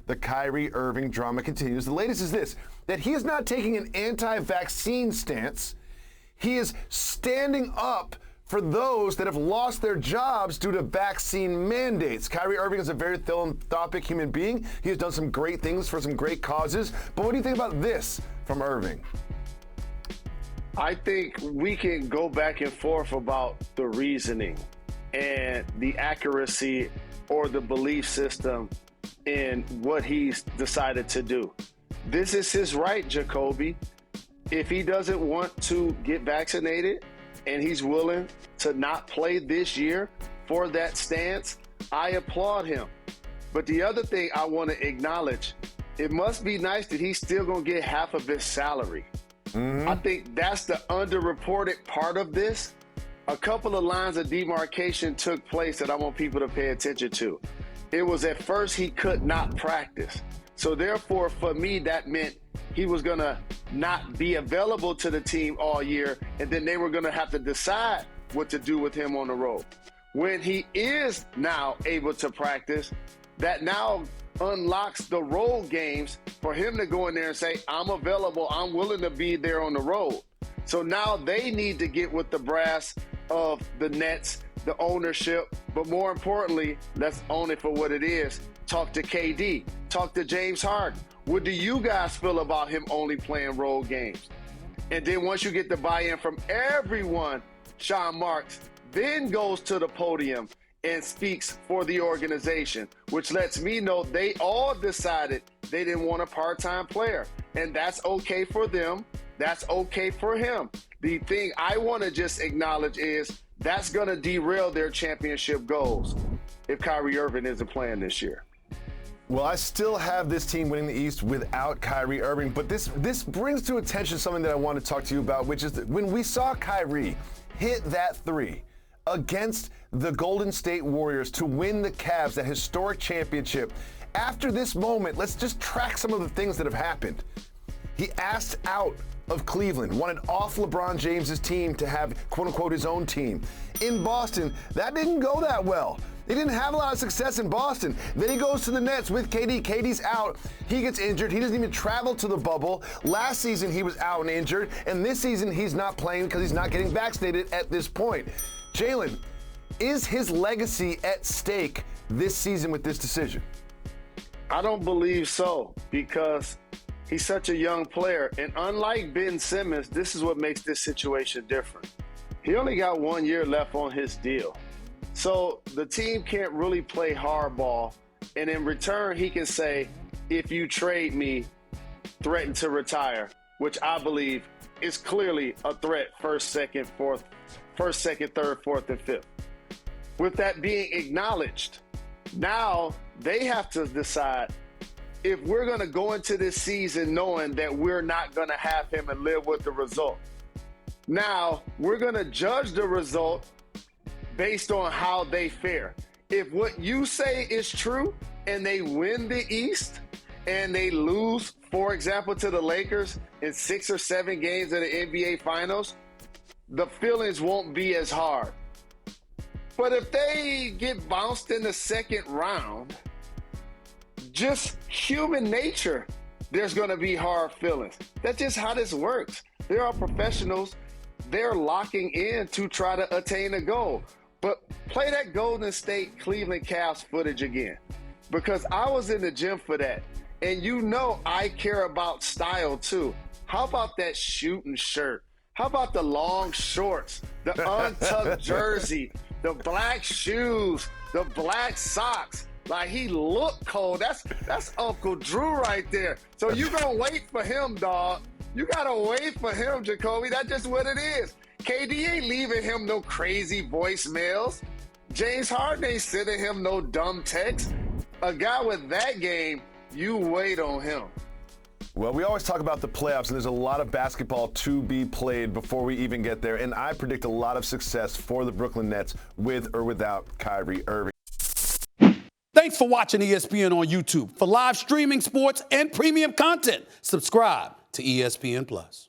the Kyrie Irving drama continues. The latest is this, that he is not taking an anti-vaccine stance. He is standing up for those that have lost their jobs due to vaccine mandates. Kyrie Irving is a very philanthropic human being. He has done some great things for some great causes. But what do you think about this from Irving? I think we can go back and forth about the reasoning and the accuracy or the belief system in what he's decided to do. This is his right, Jacoby. If he doesn't want to get vaccinated and he's willing to not play this year for that stance, I applaud him. But the other thing I want to acknowledge, it must be nice that he's still going to get half of his salary. I think that's the underreported part of this. A couple of lines of demarcation took place that I want people to pay attention to. It was at first he could not practice. So therefore, for me, that meant he was going to not be available to the team all year, and then they were going to have to decide what to do with him on the road. When he is now able to practice, that now unlocks the road games for him to go in there and say, I'm available, I'm willing to be there on the road. So now they need to get with the brass of the Nets, the ownership, but more importantly, let's own it for what it is. Talk to KD, talk to James Harden. What do you guys feel about him only playing road games? And then once you get the buy-in from everyone, Sean Marks then goes to the podium and speaks for the organization, which lets me know they all decided they didn't want a part-time player. And that's okay for them. That's okay for him. The thing I want to just acknowledge is that's going to derail their championship goals if Kyrie Irving isn't playing this year. Well, I still have this team winning the East without Kyrie Irving, but this brings to attention something that I want to talk to you about, which is that when we saw Kyrie hit that three against the Golden State Warriors to win the Cavs, that historic championship, after this moment, let's just track some of the things that have happened. He asked out of Cleveland, wanted off LeBron James's team to have, quote-unquote, his own team. In Boston, that didn't go that well. They didn't have a lot of success in Boston. Then he goes to the Nets with KD. KD's out. He gets injured. He doesn't even travel to the bubble. Last season, he was out and injured. And this season, he's not playing because he's not getting vaccinated at this point. Jalen, is his legacy at stake this season with this decision? I don't believe so, because he's such a young player. And unlike Ben Simmons, this is what makes this situation different. He only got 1 year left on his deal. So the team can't really play hardball. And in return, he can say, if you trade me, threaten to retire, which I believe is clearly a threat first, second, third, fourth, and fifth. With that being acknowledged, now they have to decide if we're going to go into this season knowing that we're not going to have him and live with the result. Now, we're going to judge the result based on how they fare. If what you say is true and they win the East and they lose, for example, to the Lakers in 6 or 7 games of the NBA Finals, the feelings won't be as hard. But if they get bounced in the second round, just human nature, there's going to be hard feelings. That's just how this works. There are professionals, they're locking in to try to attain a goal. But play that Golden State Cleveland Cavs footage again, because I was in the gym for that. And you know I care about style too. How about that shooting shirt? How about the long shorts, the untucked jersey, the black shoes, the black socks? Like, he looked cold. That's Uncle Drew right there. So you gonna wait for him, dog. You gotta wait for him, Jacoby. That's just what it is. KD ain't leaving him no crazy voicemails. James Harden ain't sending him no dumb text. A guy with that game, you wait on him. Well, we always talk about the playoffs, and there's a lot of basketball to be played before we even get there. And I predict a lot of success for the Brooklyn Nets with or without Kyrie Irving. Thanks for watching ESPN on YouTube. For live streaming, sports, and premium content, subscribe to ESPN+.